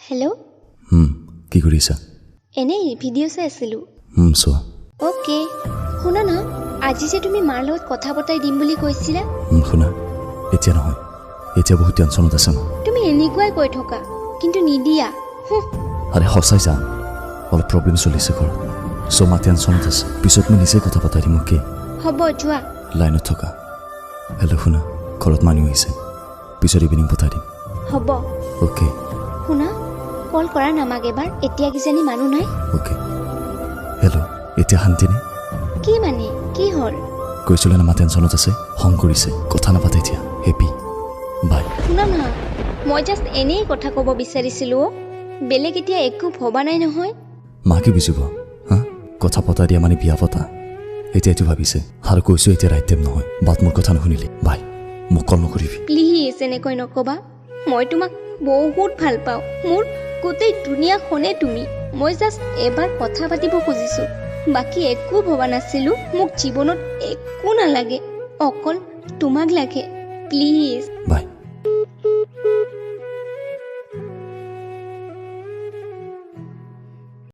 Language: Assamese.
হেল্ল'। কি কৰিছা? এনেই ভিডিঅ' চাই আছিলোঁ। চোৱা। অ'কে, শুনা না, আজি যে তুমি মাৰ লগত কথা পতাই দিম বুলি কৈছিলা। শুনা, এতিয়া নহয়, এতিয়া বহুত টেনশ্যনত আছে মই। তুমি এনেকুৱাই কৈ থকা, কিন্তু নিদিয়া। আৰে সঁচাই যা, অলপ প্ৰব্লেম চলিছে ঘৰত, চ' মা টেনশ্যনত আছে। পিছত মই নিজে কথা পতাই দিম। অ'কে? হ'ব, যোৱা। লাইনত থকা। হেল্ল' শুনা, ঘৰত মানুহ আহিছে, পিছত ইভিনিং পঠাই দিম। হ'ব। অ'কে? শুনা, কল কৰা নামাক এবাৰ, এতিয়া কিজানি মানুহ নাই। অ'কে। হেল্ল', এতিয়া শান্তিনে? কি মানে, কি হ'ল? কৈছিলে না মা টেনশ্যনত আছে, খং কৰিছে, কথা নাপাতে এতিয়া। হেপী, বাই। শুনা না, মই জাষ্ট এনেই কথা ক'ব বিচাৰিছিলোঁ। বেলেগ এতিয়া একো ভবা নাই নহয়। মা কি বুজিব? হা, কথা পতা দিয়া মানে বিয়া পতা। এতিয়া এইটো ভাবিছে, আৰু কৈছোঁ এতিয়া ৰাইট টাইম নহয়, বাট মোৰ কথা নুশুনিলি। বাই, মোক কল নকৰিবি। প্লিজ এনেকৈ নকবা, মই তোমাক বহুত ভাল পাওঁ। মোৰ গোটেই দুনিয়াখনে তুমি। মই জাষ্ট এবাৰ কথা পাতিব খুজিছোঁ, বাকী একো ভবা নাছিলোঁ। মোক জীৱনত একো নালাগে, অকল তোমাক লাগে। প্লিজ। বাই।